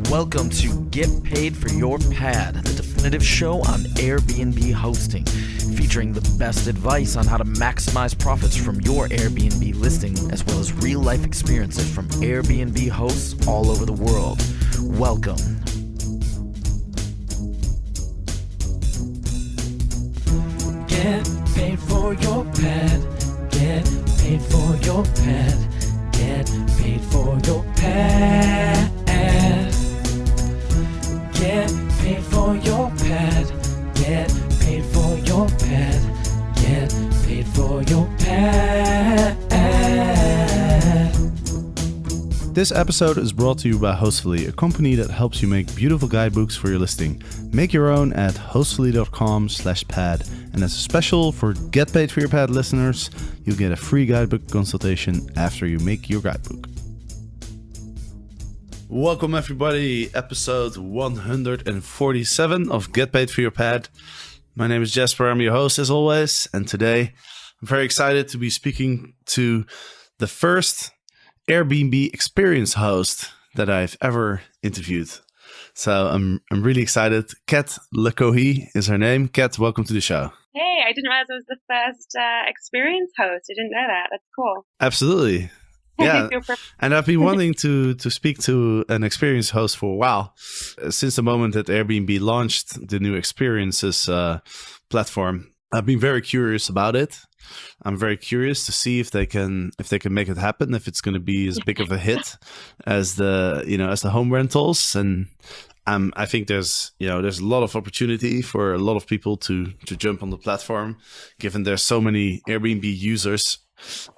Welcome to Get Paid for Your Pad, the definitive show on Airbnb hosting, featuring the best advice on how to maximize profits from your Airbnb listing, as well as real-life experiences from Airbnb hosts all over the world. Welcome. Get paid for your pad. Get paid for your pad. Get paid for your pad. Get paid for your pad. Get paid for your pad. Get paid for your pad. This episode is brought to you by Hostfully, a company that helps you make beautiful guidebooks for your listing. Make your own at hostfully.com/pad. And as a special for Get Paid for Your Pad listeners, you get a free guidebook consultation after you make your guidebook. Welcome everybody, episode 147 of Get Paid for Your Pad. My name is Jasper, I'm your host as always, and today I'm very excited to be speaking to the first Airbnb Experience host that I've ever interviewed. So I'm really excited. Kat LaCohie is her name. Kat, welcome to the show. Hey, I didn't realize I was the first experience host. I didn't know that. That's cool. Absolutely. Yeah, and I've been wanting to speak to an experience host for a while. Since the moment that Airbnb launched the new Experiences platform, I've been very curious about it. I'm very curious to see if they can make it happen, if it's going to be as big of a hit as the home rentals. And I think there's a lot of opportunity for a lot of people to jump on the platform, given there's so many Airbnb users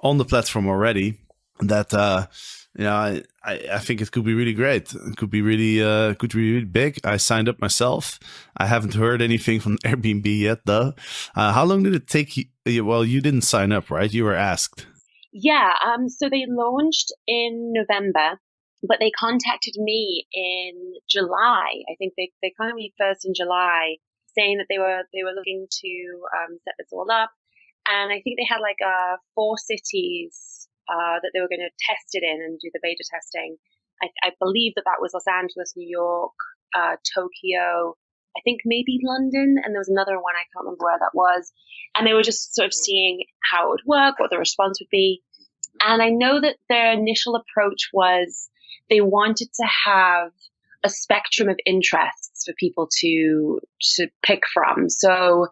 on the platform already. That I think it could be really great. It could be really big. I signed up myself. I haven't heard anything from Airbnb yet, though. How long did it take you? Well, you didn't sign up, right? You were asked. Yeah. So they launched in November, but they contacted me in July. I think they contacted me first in July, saying that they were looking to set this all up, and I think they had like 4 cities. That they were going to test it in and do the beta testing. I believe that was Los Angeles, New York, Tokyo, I think maybe London, and there was another one, I can't remember where that was. And they were just sort of seeing how it would work, what the response would be. And I know that their initial approach was they wanted to have a spectrum of interests for people to pick from. So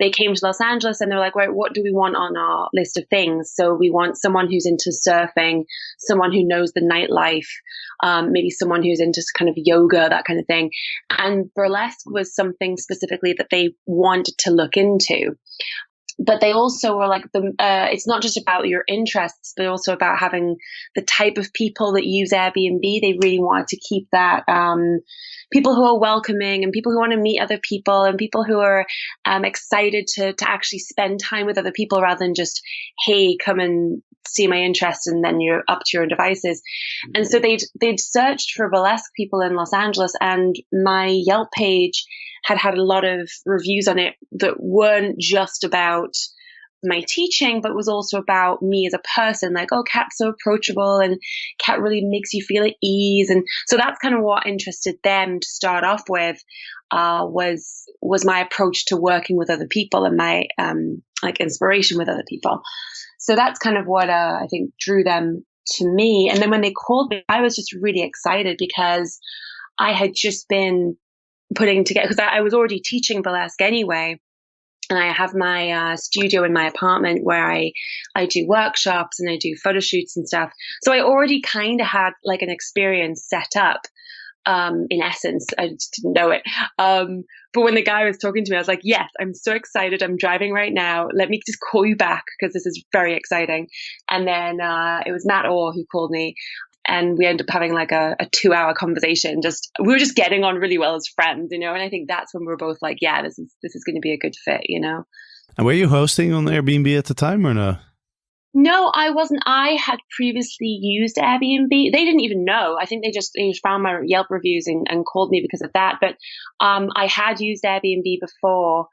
they came to Los Angeles and they're like, right, what do we want on our list of things? So we want someone who's into surfing, someone who knows the nightlife, maybe someone who's into kind of yoga, that kind of thing. And burlesque was something specifically that they wanted to look into. But they also were like, it's not just about your interests, but also about having the type of people that use Airbnb. They really wanted to keep that people who are welcoming and people who want to meet other people and people who are excited to actually spend time with other people rather than just, hey, come and see my interest and then you're up to your own devices. And so they'd searched for burlesque people in Los Angeles, and my Yelp page had a lot of reviews on it that weren't just about my teaching, but was also about me as a person. Like, oh, Kat's so approachable and Kat really makes you feel at ease. And so that's kind of what interested them to start off with, was my approach to working with other people and my inspiration with other people. So that's kind of what I think drew them to me. And then when they called me, I was just really excited because I had just been putting together, because I was already teaching burlesque anyway, and I have my studio in my apartment where I do workshops and I do photo shoots and stuff. So I already kind of had like an experience set up. In essence, I just didn't know it. But when the guy was talking to me, I was like, yes, I'm so excited. I'm driving right now. Let me just call you back because this is very exciting. And then it was Matt Orr who called me. And we ended up having like a 2-hour conversation. We were just getting on really well as friends, And I think that's when we were both like, yeah, this is going to be a good fit, And were you hosting on Airbnb at the time or no? No, I wasn't. I had previously used Airbnb. They didn't even know. I think they just found my Yelp reviews and called me because of that. But I had used Airbnb before,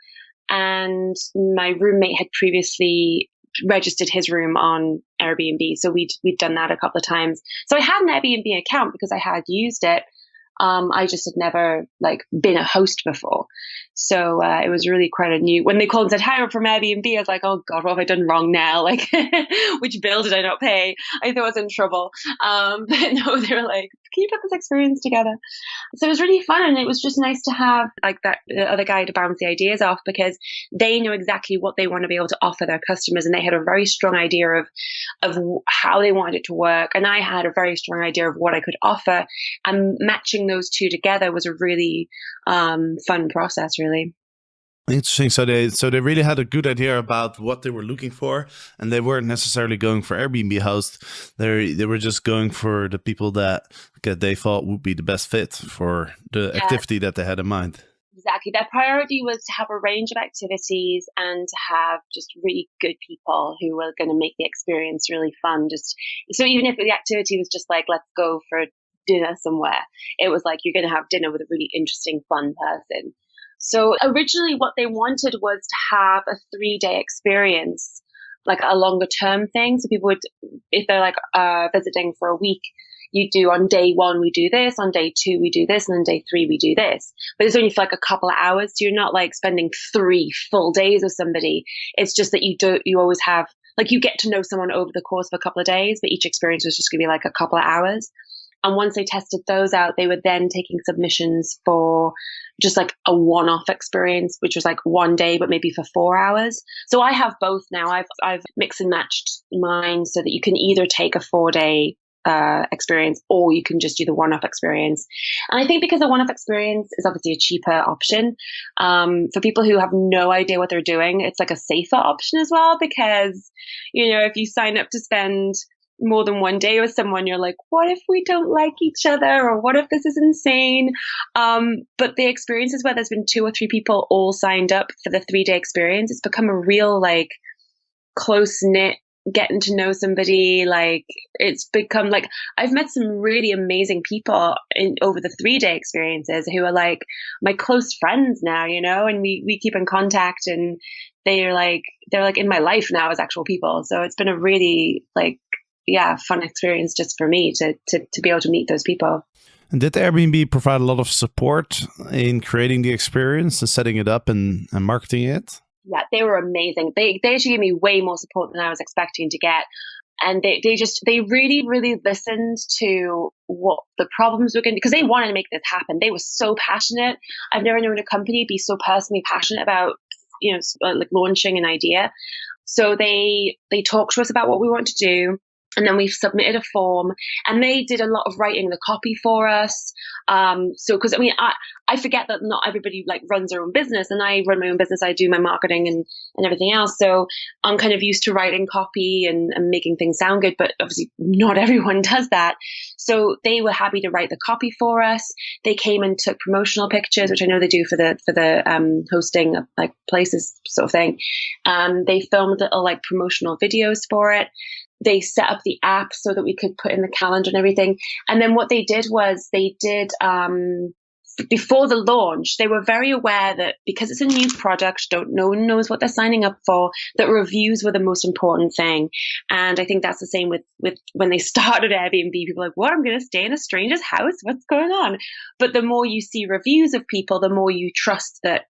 and my roommate had previously registered his room on Airbnb. So we'd done that a couple of times. So I had an Airbnb account because I had used it. I just had never like been a host before. So it was really quite a new, when they called and said, hi, I'm from Airbnb, I was like, oh God, what have I done wrong now? Like, which bill did I not pay? I thought I was in trouble. But no, they were like, can you put this experience together? So it was really fun. And it was just nice to have like that other guy to bounce the ideas off, because they know exactly what they want to be able to offer their customers. And they had a very strong idea of how they wanted it to work. And I had a very strong idea of what I could offer, and matching those two together was a really fun process, really. Interesting. So they really had a good idea about what they were looking for, and they weren't necessarily going for Airbnb hosts. They were just going for the people that they thought would be the best fit for the activity that they had in mind. Exactly. Their priority was to have a range of activities and to have just really good people who were going to make the experience really fun. Just so even if the activity was just like, let's go for dinner somewhere, it was like, you're going to have dinner with a really interesting, fun person. So originally what they wanted was to have a 3-day experience, like a longer term thing. So people would, if they're like visiting for a week, you do on day 1, we do this, on day 2, we do this, and then day 3, we do this. But it's only for like a couple of hours. So you're not like spending 3 full days with somebody. It's just that you always have, like, you get to know someone over the course of a couple of days, but each experience was just going to be like a couple of hours. And once they tested those out, they were then taking submissions for just like a one-off experience, which was like 1 day, but maybe for 4 hours. So I have both now. I've mixed and matched mine so that you can either take a 4-day experience, or you can just do the one-off experience. And I think because the one-off experience is obviously a cheaper option, for people who have no idea what they're doing, it's like a safer option as well, because, you know, if you sign up to spend more than 1 day with someone, you're like, what if we don't like each other, or what if this is insane? But the experiences where there's been 2 or 3 people all signed up for the 3-day experience, it's become a real like close knit, getting to know somebody. Like, it's become like, I've met some really amazing people over the 3-day experiences who are like my close friends now, you know, and we keep in contact, and they're like in my life now as actual people. So it's been a really like, fun experience just for me to be able to meet those people. And did Airbnb provide a lot of support in creating the experience and setting it up and marketing it? Yeah, they were amazing. They actually gave me way more support than I was expecting to get. And they really, really listened to what the problems were going to be, because they wanted to make this happen. They were so passionate. I've never known a company be so personally passionate about, you know, like launching an idea. So they talked to us about what we want to do. And then we've submitted a form, and they did a lot of writing the copy for us. So, because I mean, I forget that not everybody like runs their own business, and I run my own business. I do my marketing and everything else. So I'm kind of used to writing copy and making things sound good, but obviously not everyone does that. So they were happy to write the copy for us. They came and took promotional pictures, which I know they do for the hosting of like places sort of thing. They filmed little like promotional videos for it. They set up the app so that we could put in the calendar and everything. And then what they did was before the launch, they were very aware that because it's a new product, no one knows what they're signing up for, that reviews were the most important thing. And I think that's the same with when they started Airbnb. People were like, what? I'm going to stay in a stranger's house? What's going on? But the more you see reviews of people, the more you trust that,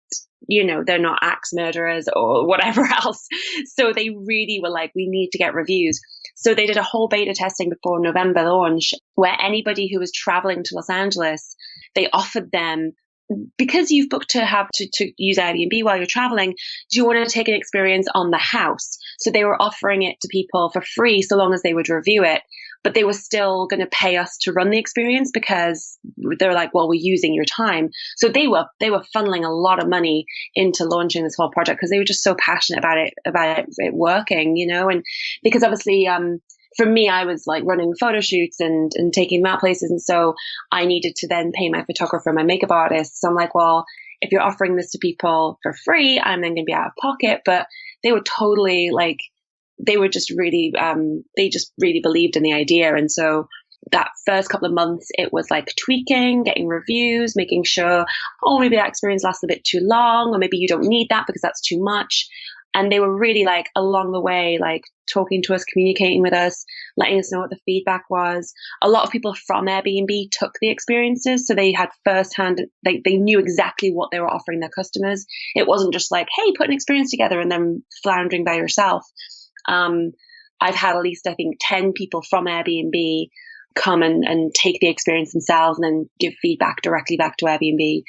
you know, they're not axe murderers or whatever else. So they really were like, we need to get reviews. So they did a whole beta testing before November launch, where anybody who was traveling to Los Angeles, they offered them, because you've booked to use Airbnb while you're traveling, do you want to take an experience on the house? So they were offering it to people for free, so long as they would review it. But they were still going to pay us to run the experience, because they're like, well, we're using your time. So they were funneling a lot of money into launching this whole project, because they were just so passionate about it working, you know. And because obviously, for me, I was like running photo shoots and taking them out places. And so I needed to then pay my photographer, my makeup artist. So I'm like, well, if you're offering this to people for free, I'm then going to be out of pocket. But they were totally like, they were just really, they just really believed in the idea. And so that first couple of months, it was like tweaking, getting reviews, making sure, oh, maybe that experience lasts a bit too long, or maybe you don't need that because that's too much. And they were really like along the way, like talking to us, communicating with us, letting us know what the feedback was. A lot of people from Airbnb took the experiences. So they had firsthand, they knew exactly what they were offering their customers. It wasn't just like, hey, put an experience together and then floundering by yourself. I've had at least, I think, 10 people from Airbnb come and take the experience themselves and then give feedback directly back to Airbnb.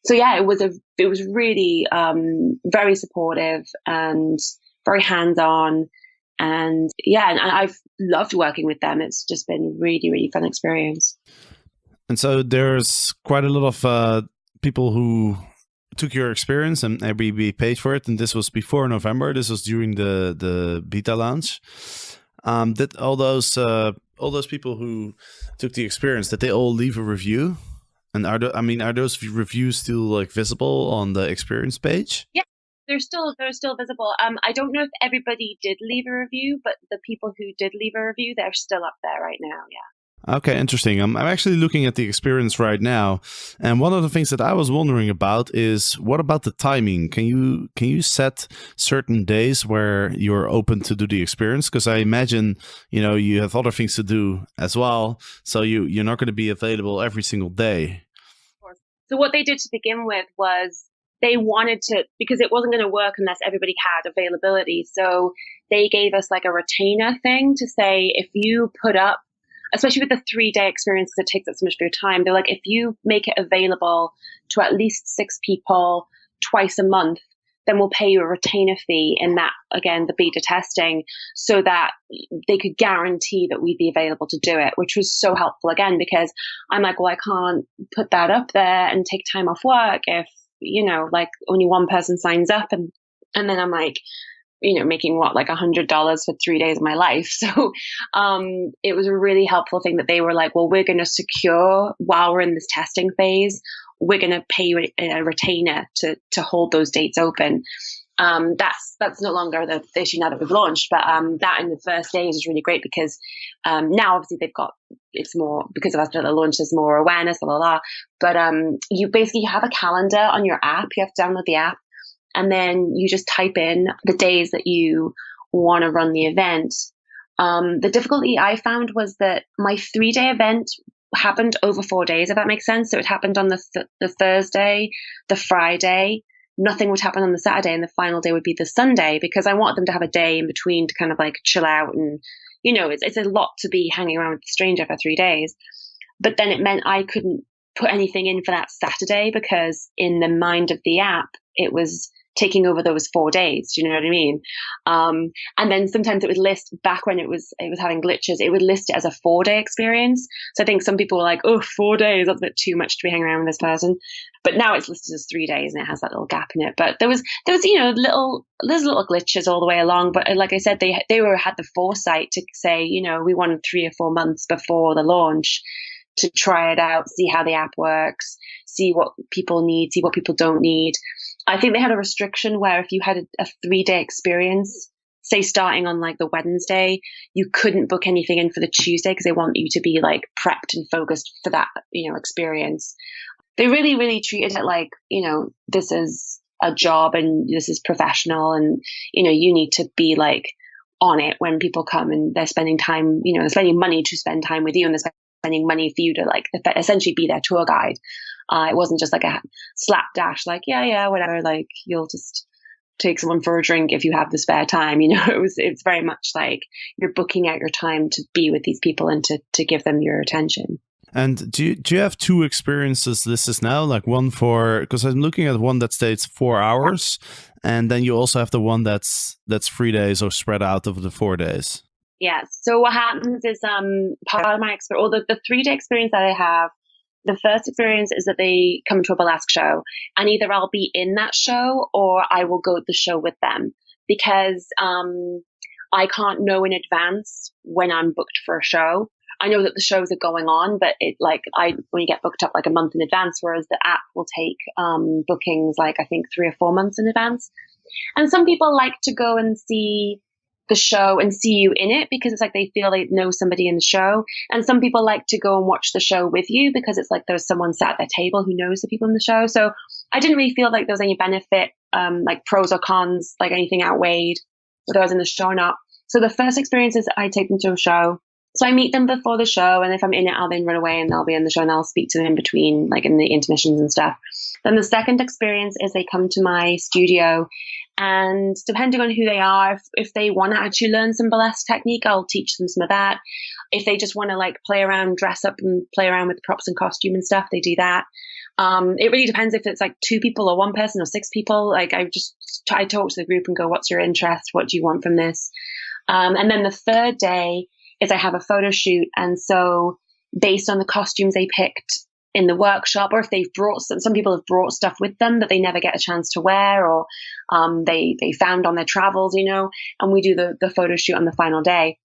So yeah, it was really very supportive and very hands-on, and yeah, and I've loved working with them. It's just been really, really fun experience. And so there's quite a lot of people who took your experience and Airbnb paid for it, and this was before November. This was during the beta launch. Did all those people who took the experience, did they all leave a review? And are those reviews still like visible on the experience page? Yeah, they're still visible. I don't know if everybody did leave a review, but the people who did leave a review, they're still up there right now. Yeah. Okay, interesting. I'm actually looking at the experience right now, and one of the things that I was wondering about is what about the timing? Can you set certain days where you're open to do the experience? Because I imagine you have other things to do as well, so you're not going to be available every single day. So what they did to begin with was they wanted to, because it wasn't going to work unless everybody had availability. So they gave us like a retainer thing to say, if you put up, especially with the 3-day experience, because it takes up so much of your time, they're like, if you make it available to at least 6 people twice a month, then we'll pay you a retainer fee in that, again, the beta testing, so that they could guarantee that we'd be available to do it, which was so helpful, again, because I'm like, well, I can't put that up there and take time off work if, like only one person signs up. And then I'm like, making like $100 for 3 days of my life. So it was a really helpful thing that they were like, well, we're going to secure while we're in this testing phase, we're going to pay you a retainer to hold those dates open. That's no longer the issue now that we've launched, but that in the first days is really great because now obviously it's more, because of us at the launch, there's more awareness, blah, blah, blah. But you basically have a calendar on your app. You have to download the app, and then you just type in the days that you want to run the event. The difficulty I found was that my 3-day event happened over 4 days, if that makes sense. So it happened on the Thursday, the Friday. Nothing would happen on the Saturday, and the final day would be the Sunday, because I wanted them to have a day in between to kind of like chill out. And, it's a lot to be hanging around with a stranger for 3 days. But then it meant I couldn't put anything in for that Saturday, because in the mind of the app, it was taking over those 4 days. Do you know what I mean? And then sometimes it would list, back when it was having glitches, it would list it as a 4-day experience. So I think some people were like, oh, 4 days, that's a bit too much to be hanging around with this person. But now it's listed as 3 days and it has that little gap in it. But there was little glitches all the way along. But like I said, they had the foresight to say, we wanted 3 or 4 months before the launch to try it out, see how the app works, see what people need, see what people don't need. I think they had a restriction where if you had a 3-day experience, say starting on like the Wednesday, you couldn't book anything in for the Tuesday because they want you to be like prepped and focused for that, experience. They really, really treated it like, this is a job and this is professional, and, you need to be like on it when people come and they're spending time, they're spending money to spend time with you, and they're spending money for you to like essentially be their tour guide. It wasn't just like a slapdash, like, yeah, whatever, like you'll just take someone for a drink if you have the spare time. It's very much like you're booking out your time to be with these people and to give them your attention. And do you have 2 experiences listed now? Like one because I'm looking at one that states 4 hours, and then you also have the one that's 3 days or spread out over the 4 days. Yeah. So what happens is part of my experience, or the 3-day experience that I have, the first experience is that they come to a burlesque show, and either I'll be in that show or I will go to the show with them, because I can't know in advance when I'm booked for a show. I know that the shows are going on, but I only get booked up like a month in advance, whereas the app will take bookings like I think 3 or 4 months in advance. And some people like to go and see the show and see you in it because it's like they feel they know somebody in the show. And some people like to go and watch the show with you because it's like there's someone sat at their table who knows the people in the show. So I didn't really feel like there was any benefit like pros or cons, like anything outweighed whether I was in the show or not. So the first experience is I take them to a show. So I meet them before the show, and if I'm in it, I'll then run away and they'll be in the show, and I'll speak to them in between, like in the intermissions and stuff. Then the second experience is they come to my studio, and depending on who they are, if they want to actually learn some burlesque technique, I'll teach them some of that. If they just want to like play around, dress up and play around with props and costume and stuff, they do that. It really depends if it's like 2 people or 1 person or 6 people. Like I talk to the group and go, what's your interest? What do you want from this? And then the third day is I have a photo shoot. And so based on the costumes they picked in the workshop, or if they've brought some people have brought stuff with them that they never get a chance to wear, or they found on their travels, and we do the photo shoot on the final day.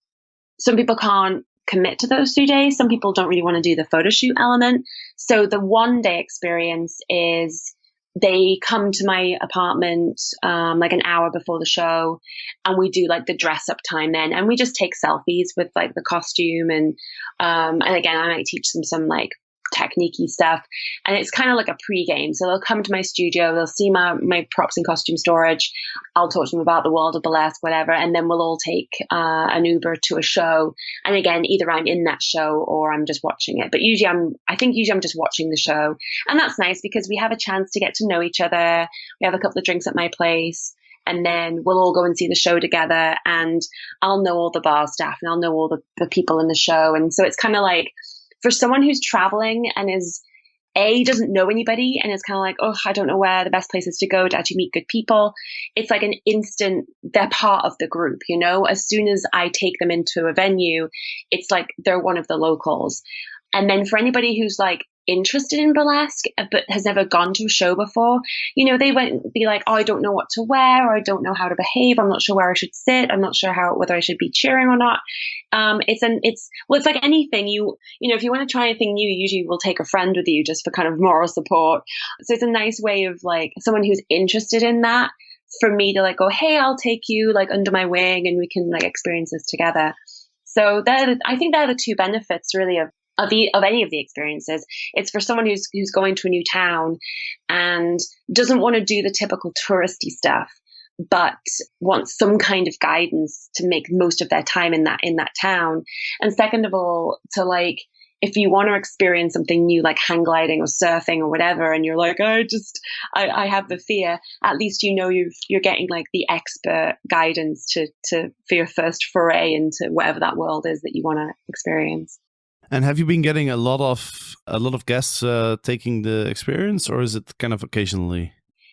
Some people can't commit to those 2 days. Some people don't really want to do the photo shoot element. So the 1 day experience is they come to my apartment like an hour before the show, and we do like the dress up time then, and we just take selfies with like the costume, and again I might teach them some like technique-y stuff, and it's kind of like a pre-game. So they'll come to my studio, they'll see my props and costume storage, I'll talk to them about the world of burlesque, whatever, and then we'll all take an Uber to a show. And again, either I'm in that show or I'm just watching it, but usually I'm just watching the show, and that's nice because we have a chance to get to know each other. We have a couple of drinks at my place, and then we'll all go and see the show together, and I'll know all the bar staff and I'll know all the people in the show. And so it's kind of like, for someone who's traveling and doesn't know anybody and is kind of like, oh, I don't know where the best place is to go to actually meet good people, it's like an instant, they're part of the group, As soon as I take them into a venue, it's like they're one of the locals. And then for anybody who's like interested in burlesque but has never gone to a show before, they won't be like, oh, I don't know what to wear, or I don't know how to behave, I'm not sure where I should sit, I'm not sure whether I should be cheering or not. It's like anything, if you want to try anything new, you usually will take a friend with you just for kind of moral support. So it's a nice way of like someone who's interested in that, for me to like go, hey, I'll take you like under my wing and we can like experience this together. So I think they're the 2 benefits really of any of the experiences. It's for someone who's going to a new town and doesn't want to do the typical touristy stuff, but wants some kind of guidance to make most of their time in that town. And second of all, to like, if you want to experience something new, like hang gliding or surfing or whatever, and you're like, I have the fear, at least you're getting like the expert guidance to for your first foray into whatever that world is that you want to experience. And have you been getting a lot of guests taking the experience, or is it kind of occasionally?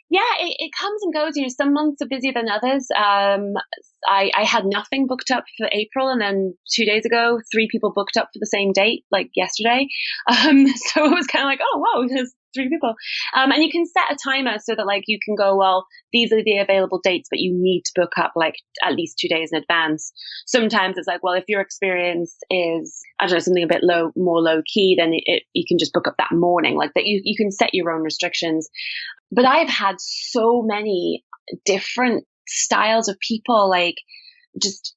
Yeah, it comes and goes. Some months are busier than others. I had nothing booked up for April, and then 2 days ago, 3 people booked up for the same date, like yesterday. So it was kind of like, oh, wow, there's 3 people. And you can set a timer so that like you can go, well, these are the available dates, but you need to book up like at least 2 days in advance. Sometimes it's like, well, if your experience is, I don't know, something a bit more low key, then you can just book up that morning, like that. You can set your own restrictions. But I've had so many different styles of people, like just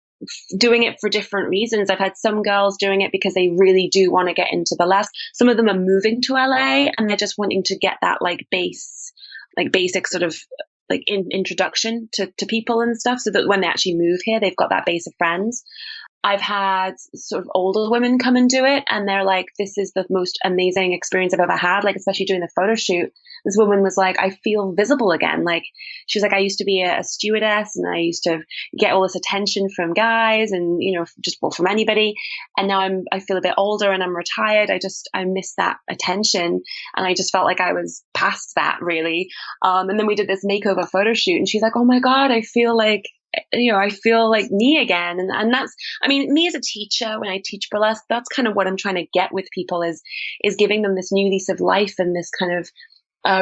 doing it for different reasons. I've had some girls doing it because they really do want to get into burlesque. Some of them are moving to LA and they're just wanting to get that like basic sort of like introduction to people and stuff, so that when they actually move here, they've got that base of friends. I've had sort of older women come and do it, and they're like, this is the most amazing experience I've ever had, like especially doing the photo shoot. This woman was like, I feel visible again. Like, she was like, I used to be a stewardess and I used to get all this attention from guys and, just from anybody. And now I feel a bit older and I'm retired. I miss that attention. And I just felt like I was past that really. And then we did this makeover photo shoot and she's like, oh my God, I feel like me again. And that's, me as a teacher, when I teach burlesque, that's kind of what I'm trying to get with people is giving them this new lease of life and this kind of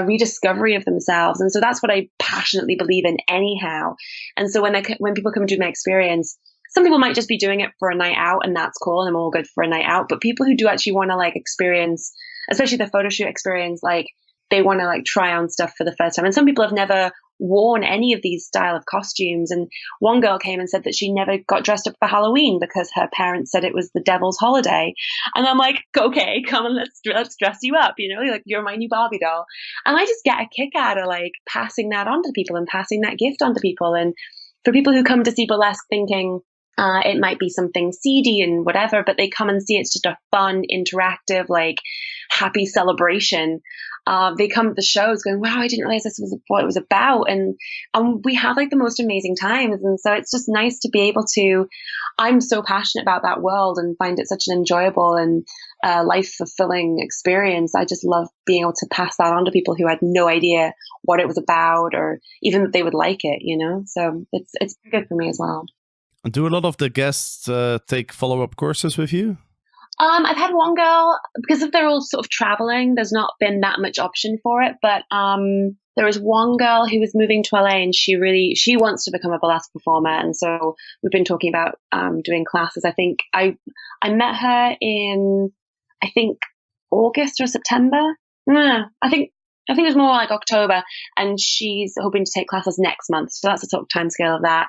rediscovery of themselves. And so that's what I passionately believe in anyhow. And so when people come to my experience, some people might just be doing it for a night out, and that's cool, and I'm all good for a night out. But people who do actually want to like experience, especially the photo shoot experience, like they want to like try on stuff for the first time. And some people have never worn any of these style of costumes. And one girl came and said that she never got dressed up for Halloween because her parents said it was the devil's holiday. And I'm like, okay, come on, let's dress you up. Like, you're my new Barbie doll. And I just get a kick out of like passing that on to people and passing that gift on to people. And for people who come to see Burlesque thinking, it might be something seedy and whatever, but they come and see it's just a fun, interactive, like happy celebration. They come to the shows going, wow, I didn't realize this was what it was about. And we have like the most amazing times. And so it's just nice to be able to, I'm so passionate about that world and find it such an enjoyable and life fulfilling experience. I just love being able to pass that on to people who had no idea what it was about or even that they would like it, So it's good for me as well. Do a lot of the guests take follow-up courses with you? I've had one girl, because if they're all sort of traveling, there's not been that much option for it. But there was one girl who was moving to LA and she wants to become a burlesque performer. And so we've been talking about doing classes. I think I met her in, I think, August or September. No, I think it was more like October. And she's hoping to take classes next month. So that's the sort of timescale of that.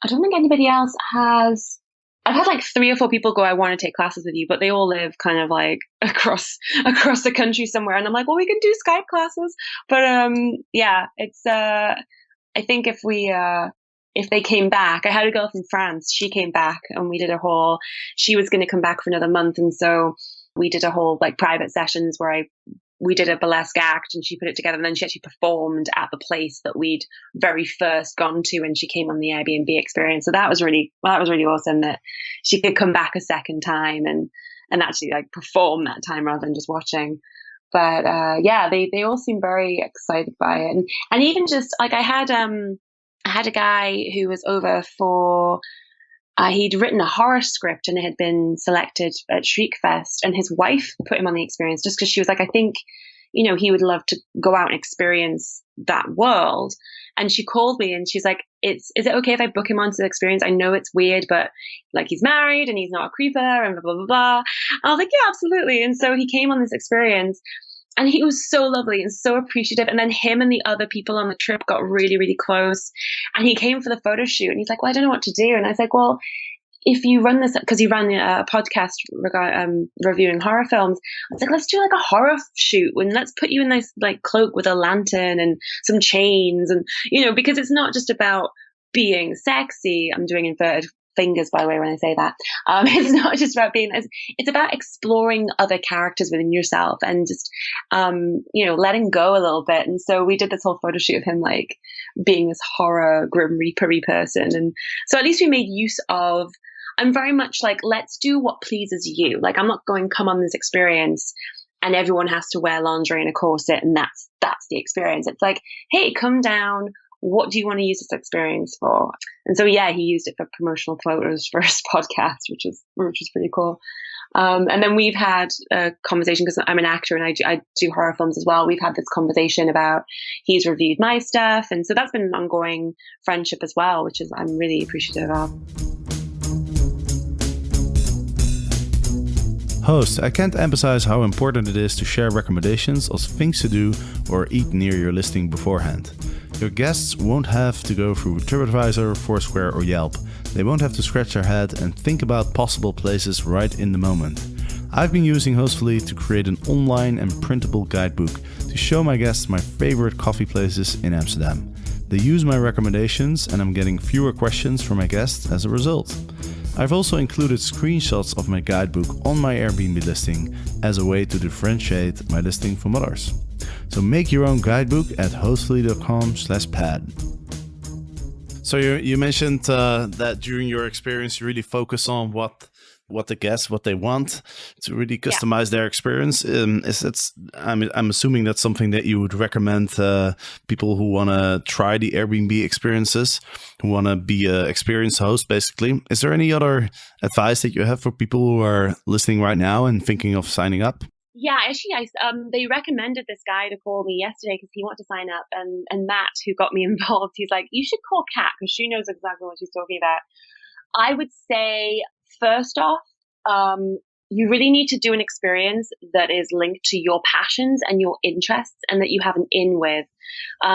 I don't think anybody else has. I've had like 3 or 4 people go, I want to take classes with you, but they all live kind of like across the country somewhere. And I'm like, well, we can do Skype classes. But yeah, it's I think if they came back, I had a girl from France. She came back and we did she was going to come back for another month. And so we did a whole like private sessions where we did a burlesque act and she put it together, and then she actually performed at the place that we'd very first gone to when she came on the Airbnb Experience. So that was really awesome that she could come back a second time and actually like perform that time rather than just watching. But yeah, they all seem very excited by it, and even just like I had a guy who was over for. He'd written a horror script and it had been selected at Shriekfest, and his wife put him on the experience just because she was like, I think, he would love to go out and experience that world. And she called me and she's like, is it okay if I book him onto the experience? I know it's weird, but like he's married and he's not a creeper and blah, blah, blah, blah. I was like, yeah, absolutely. And so he came on this experience. And he was so lovely and so appreciative. And then him and the other people on the trip got really, really close. And he came for the photo shoot and he's like, well, I don't know what to do. And I was like, well, if you run this, because he ran a podcast reviewing horror films, I was like, let's do like a horror shoot and let's put you in this like cloak with a lantern and some chains. And, because it's not just about being sexy. I'm doing inverted fingers, by the way, when I say that. It's not just about it's about exploring other characters within yourself and just, letting go a little bit. And so we did this whole photo shoot of him, like being this horror grim reaper-y person. And so at least we made use of, I'm very much like, let's do what pleases you. Like, I'm not going, come on this experience and everyone has to wear lingerie and a corset and that's the experience. It's like, hey, come down. What do you want to use this experience for? And so, yeah, he used it for promotional photos for his podcast, which is pretty cool. And then we've had a conversation because I'm an actor and I do horror films as well. We've had this conversation about he's reviewed my stuff. And so that's been an ongoing friendship as well, which is I'm really appreciative of. Host, I can't emphasize how important it is to share recommendations of things to do or eat near your listing beforehand. Your guests won't have to go through TripAdvisor, Foursquare or Yelp. They won't have to scratch their head and think about possible places right in the moment. I've been using Hostfully to create an online and printable guidebook to show my guests my favorite coffee places in Amsterdam. They use my recommendations and I'm getting fewer questions from my guests as a result. I've also included screenshots of my guidebook on my Airbnb listing as a way to differentiate my listing from others. So make your own guidebook at hostfully.com/pad. So you mentioned that during your experience you really focus on what the guests, what they want to really customize their experience. I'm assuming that's something that you would recommend people who want to try the Airbnb experiences, who want to be an experienced host, basically. Is there any other advice that you have for people who are listening right now and thinking of signing up? Yeah, actually, they recommended this guy to call me yesterday because he wanted to sign up. And Matt, who got me involved, he's like, you should call Kat because she knows exactly what she's talking about. I would say, first off, you really need to do an experience that is linked to your passions and your interests and that you have an in with.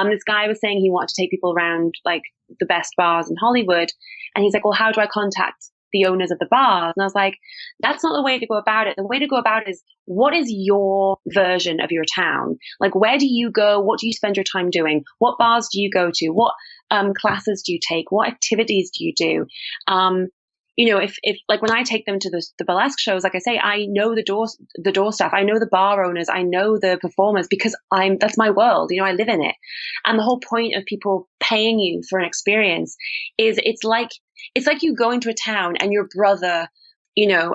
This guy was saying he wanted to take people around like the best bars in Hollywood. And he's like, well, how do I contact the owners of the bars? And I was like, that's not the way to go about it. The way to go about it is, what is your version of your town? Like, where do you go? What do you spend your time doing? What bars do you go to? What classes do you take? What activities do you do? If like when I take them to the burlesque shows, like I say, I know the door staff, I know the bar owners, I know the performers, because that's my world. I live in it. And the whole point of people paying you for an experience is it's like you go into a town and your brother,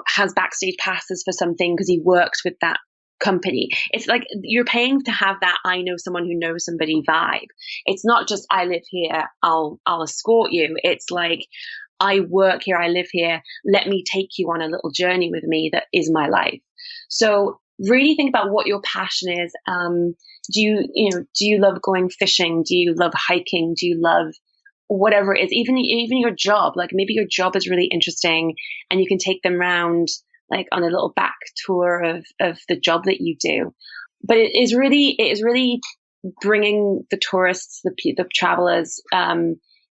has backstage passes for something because he works with that company. It's like you're paying to have that I know someone who knows somebody vibe. It's not just I live here, I'll escort you. It's like, I work here, I live here, let me take you on a little journey with me that is my life. So really think about what your passion is. Do you love going fishing? Do you love hiking? Do you love whatever it is? Even your job, like maybe your job is really interesting and you can take them around like on a little back tour of the job that you do. But it is really bringing the tourists, the travelers,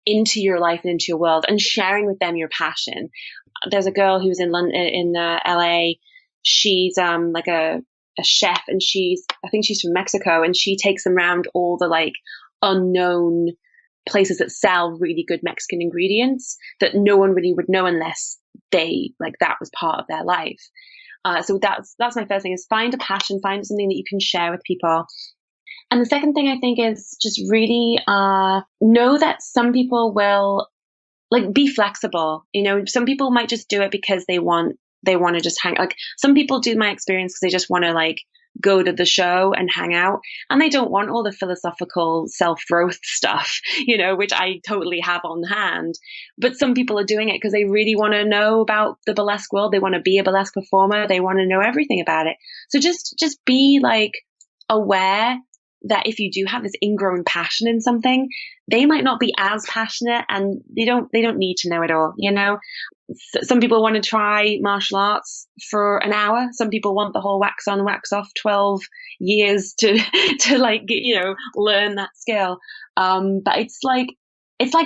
into your life and into your world and sharing with them your passion. There's a girl who's in LA. She's like a chef, and I think she's from Mexico, and she takes them around all the like unknown places that sell really good Mexican ingredients that no one really would know unless they like that was part of their life. So that's my first thing, is find a passion, find something that you can share with people. And the second thing I think is just really know that some people will like be flexible. Some people might just do it because they want to just hang. Like some people do my experience because they just want to like go to the show and hang out, and they don't want all the philosophical self-growth stuff, which I totally have on hand. But some people are doing it because they really want to know about the burlesque world. They want to be a burlesque performer. They want to know everything about it. So just be like aware that if you do have this ingrown passion in something, they might not be as passionate, and they don't need to know it all. Some people want to try martial arts for an hour. Some people want the whole wax on, wax off 12 years to like, learn that skill. But it's like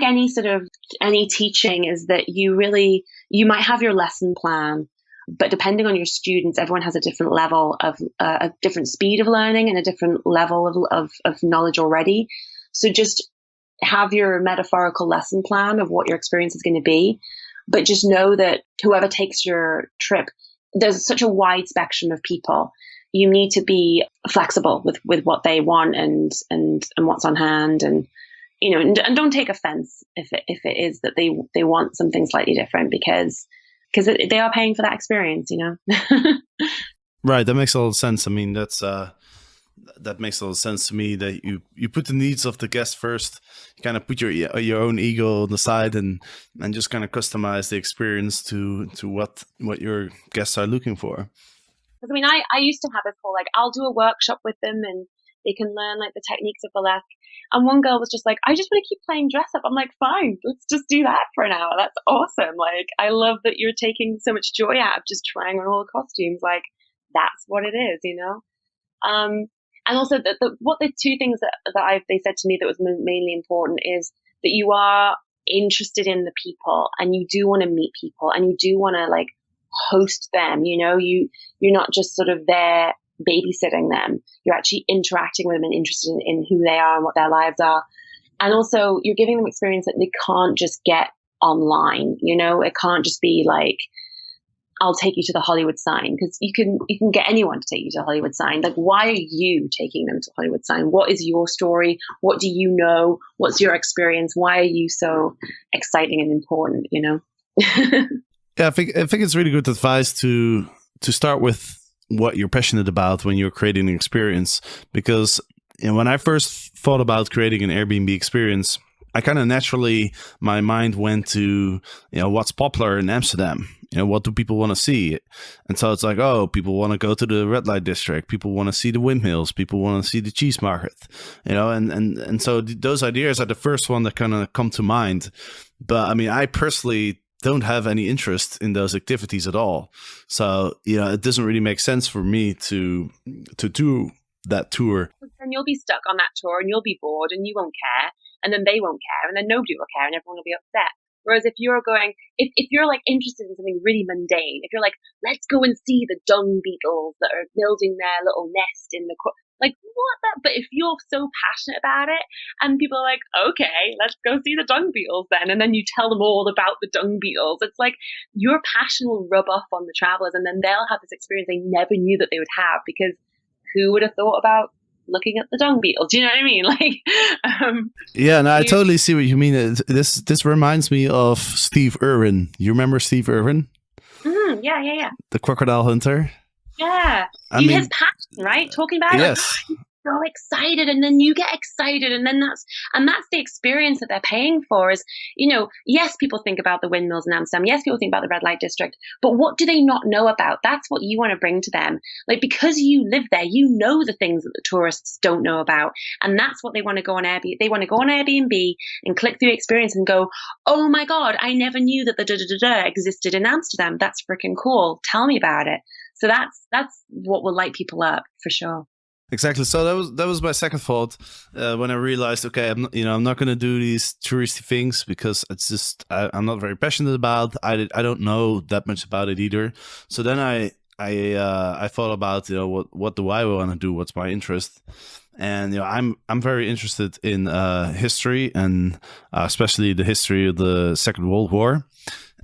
any teaching, is that you might have your lesson plan, but depending on your students, everyone has a different level of a different speed of learning and a different level of knowledge already. So just have your metaphorical lesson plan of what your experience is going to be, but just know that whoever takes your trip, there's such a wide spectrum of people. You need to be flexible with what they want and what's on hand, and and don't take offense if it is that they want something slightly different, because they are paying for that experience, Right. That makes a lot of sense. I mean, that makes a lot of sense to me, that you put the needs of the guest first. You kind of put your own ego on the side and just kind of customize the experience to what your guests are looking for. I mean, I used to have this whole, like, I'll do a workshop with them and they can learn like the techniques of burlesque. And one girl was just like, I just want to keep playing dress up. I'm like, fine, let's just do that for an hour. That's awesome. Like, I love that you're taking so much joy out of just trying on all the costumes. Like, that's what it is, And also what the two things that they said to me that was mainly important is that you are interested in the people and you do want to meet people and you do want to like host them. You're not just sort of there babysitting them. You're actually interacting with them and interested in who they are and what their lives are. And also you're giving them experience that they can't just get online. It can't just be like, I'll take you to the Hollywood sign, because you can get anyone to take you to the Hollywood sign. Like, why are you taking them to the Hollywood sign? What is your story? What do you know? What's your experience? Why are you so exciting and important? Yeah, I think it's really good advice to start with what you're passionate about when you're creating an experience, because when I first thought about creating an Airbnb experience, I kind of naturally, my mind went to, what's popular in Amsterdam? What do people want to see? And so it's like, oh, people want to go to the red light district. People want to see the windmills. People want to see the cheese market, and so those ideas are the first one that kind of come to mind. But I mean, I personally don't have any interest in those activities at all. So, it doesn't really make sense for me to do that tour. And you'll be stuck on that tour and you'll be bored and you won't care. And then they won't care and then nobody will care and everyone will be upset. Whereas if you're going, if you're like interested in something really mundane, if you're like, let's go and see the dung beetles that are building their little nest in the, like what that, but if you're so passionate about it and people are like, okay, let's go see the dung beetles then. And then you tell them all about the dung beetles. It's like your passion will rub off on the travelers and then they'll have this experience they never knew that they would have, because who would have thought about looking at the dung beetle? Do you know what I mean? Like, yeah, no, I totally see what you mean. This reminds me of Steve Irwin. You remember Steve Irwin? Yeah. The crocodile hunter. Yeah, his passion, right? Talking about yes. It. So excited, and then you get excited, and then that's the experience that they're paying for. Is, yes, people think about the windmills in Amsterdam, yes, people think about the red light district, but what do they not know about? That's what you want to bring to them. Like, because you live there, you know the things that the tourists don't know about, and that's what they want to go on Airbnb. They want to go on Airbnb and click through experience and go, oh my god, I never knew that the existed in Amsterdam. That's freaking cool. Tell me about it. So that's what will light people up for sure. Exactly. So that was my second thought when I realized, okay, I'm not going to do these touristy things because it's just I'm not very passionate about. I don't know that much about it either. So then I thought about what do I want to do? What's my interest? And I'm very interested in history, and especially the history of the Second World War.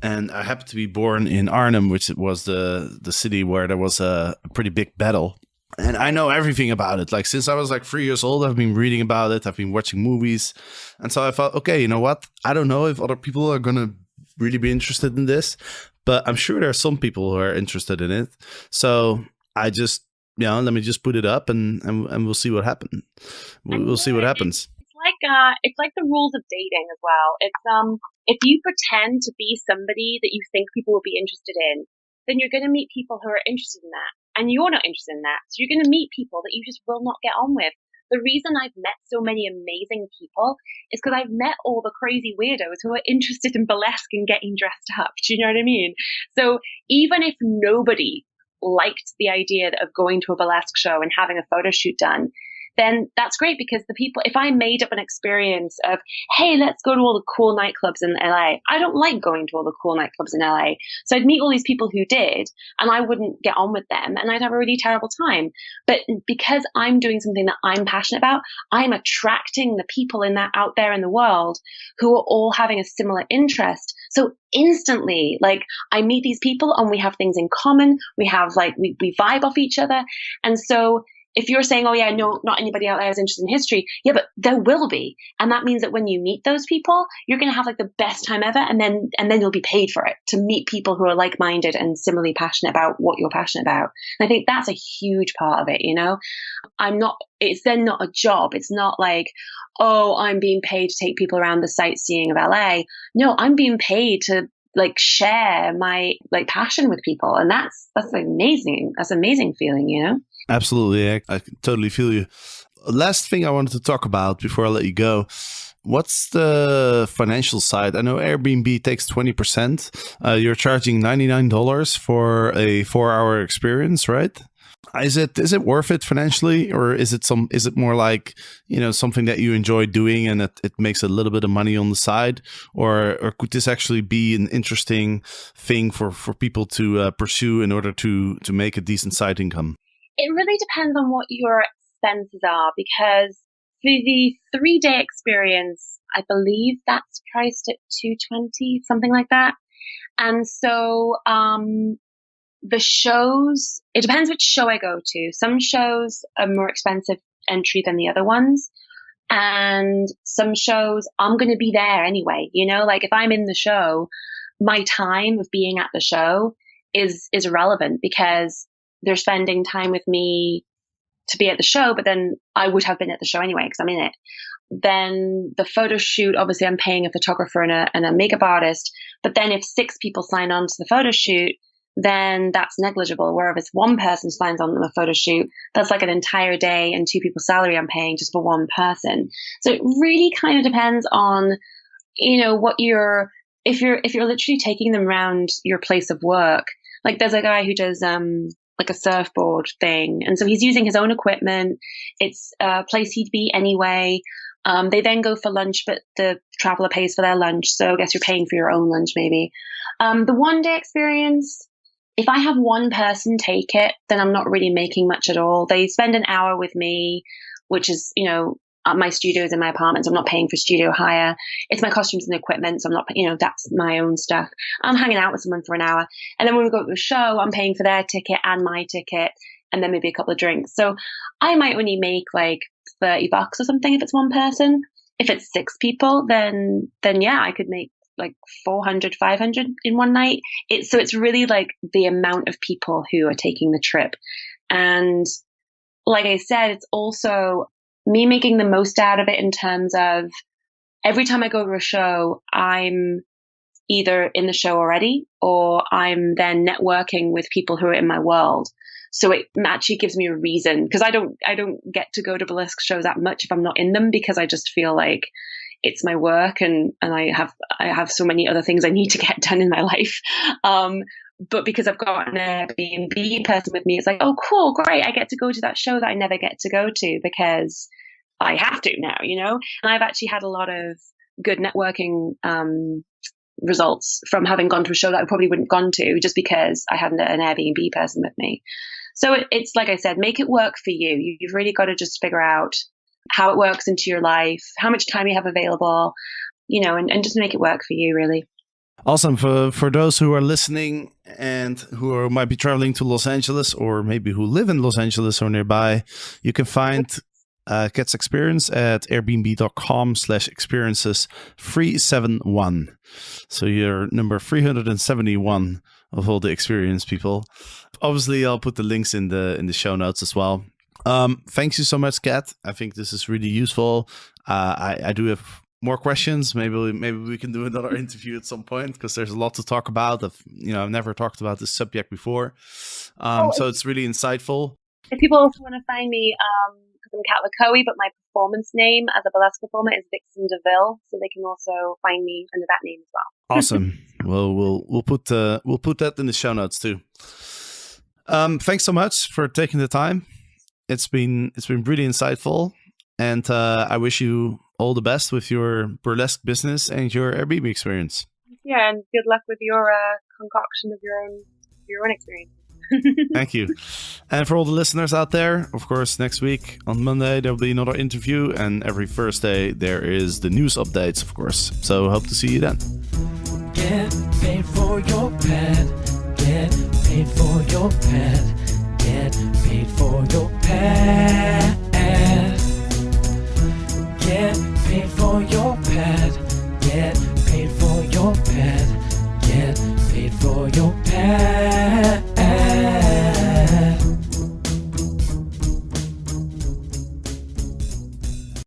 And I happened to be born in Arnhem, which was the city where there was a pretty big battle. And I know everything about it. Like, since I was like 3 years old, I've been reading about it. I've been watching movies. And so I thought, okay, you know what? I don't know if other people are going to really be interested in this, but I'm sure there are some people who are interested in it. So I just, let me just put it up and we'll see what happens. We'll see what happens. It's like the rules of dating as well. It's, if you pretend to be somebody that you think people will be interested in, then you're going to meet people who are interested in that. And you're not interested in that. So you're going to meet people that you just will not get on with. The reason I've met so many amazing people is because I've met all the crazy weirdos who are interested in burlesque and getting dressed up. Do you know what I mean? So even if nobody liked the idea of going to a burlesque show and having a photo shoot done, then that's great, because the people, if I made up an experience of, hey, let's go to all the cool nightclubs in LA. I don't like going to all the cool nightclubs in LA. So I'd meet all these people who did, and I wouldn't get on with them, and I'd have a really terrible time. But because I'm doing something that I'm passionate about, I'm attracting the people out there in the world who are all having a similar interest. So instantly, like, I meet these people and we have things in common. We have we vibe off each other. And so if you're saying, oh yeah, no, not anybody out there is interested in history, yeah, but there will be. And that means that when you meet those people, you're going to have like the best time ever. And then you'll be paid for it, to meet people who are like-minded and similarly passionate about what you're passionate about. And I think that's a huge part of it, it's then not a job. It's not like, oh, I'm being paid to take people around the sightseeing of LA. No, I'm being paid to share my passion with people. And that's amazing. That's an amazing feeling, Absolutely. I totally feel you. Last thing I wanted to talk about before I let you go. What's the financial side? I know Airbnb takes 20%. You're charging $99 for a 4-hour experience, right? Is it worth it financially, or is it more like, something that you enjoy doing and it makes a little bit of money on the side, or could this actually be an interesting thing for people to pursue in order to make a decent side income? It really depends on what your expenses are, because for the 3-day experience, I believe that's priced at $220, something like that. And so, the shows, it depends which show I go to. Some shows are more expensive entry than the other ones. And some shows, I'm going to be there anyway. If I'm in the show, my time of being at the show is irrelevant, because they're spending time with me to be at the show, but then I would have been at the show anyway because I'm in it. Then the photo shoot, obviously I'm paying a photographer and a makeup artist, but then if 6 people sign on to the photo shoot, then that's negligible. Where if it's one person signs on to the photo shoot, that's like an entire day and 2 people's salary I'm paying just for one person. So it really kind of depends on, what your if you're literally taking them around your place of work, like there's a guy who does like a surfboard thing, and so he's using his own equipment. It's a place he'd be anyway. They then go for lunch, but the traveler pays for their lunch, so I guess you're paying for your own lunch maybe. The 1-day experience, if I have one person take it, then I'm not really making much at all. They spend an hour with me, which is, my studio is in my apartment, so I'm not paying for studio hire. It's my costumes and equipment, so I'm not, that's my own stuff. I'm hanging out with someone for an hour. And then when we go to a show, I'm paying for their ticket and my ticket, and then maybe a couple of drinks. So I might only make like $30 or something if it's one person. If it's 6 people, then yeah, I could make like 400, 500 in one night. So it's really like the amount of people who are taking the trip. And like I said, it's also me making the most out of it in terms of every time I go to a show, I'm either in the show already or I'm then networking with people who are in my world. So it actually gives me a reason, because I don't get to go to burlesque shows that much if I'm not in them, because I just feel like it's my work and I have so many other things I need to get done in my life. But because I've got an Airbnb person with me, it's like, oh, cool, great. I get to go to that show that I never get to go to because I have to now, And I've actually had a lot of good networking results from having gone to a show that I probably wouldn't have gone to just because I had an Airbnb person with me. So it's like I said, make it work for you. You've really got to just figure out how it works into your life, how much time you have available, and just make it work for you, really. Awesome. For those who are listening and who might be traveling to Los Angeles, or maybe who live in Los Angeles or nearby, you can find Kat's Experience at airbnb.com/experiences 371. So you're number 371 of all the experience people. Obviously, I'll put the links in the show notes as well. Thanks you so much, Kat. I think this is really useful. I do have more questions. Maybe we can do another interview at some point, because there's a lot to talk about. I've never talked about this subject before. So it's really insightful. If people also want to find me, because I'm Kat LaCohie, but my performance name as a burlesque performer is Vixen DeVille, so they can also find me under that name as well. Awesome. Well, we'll put that in the show notes too. Thanks so much for taking the time. It's been really insightful, and I wish you all the best with your burlesque business and your Airbnb experience. Yeah, and good luck with your concoction of your own experience. Thank you. And for all the listeners out there, of course, next week on Monday there'll be another interview, and every Thursday there is the news updates, of course. So hope to see you then. Get paid for your pet. Get paid for your pet. Get paid for your pet. Get paid for your pet. Get paid for your pet. Get paid for your pet.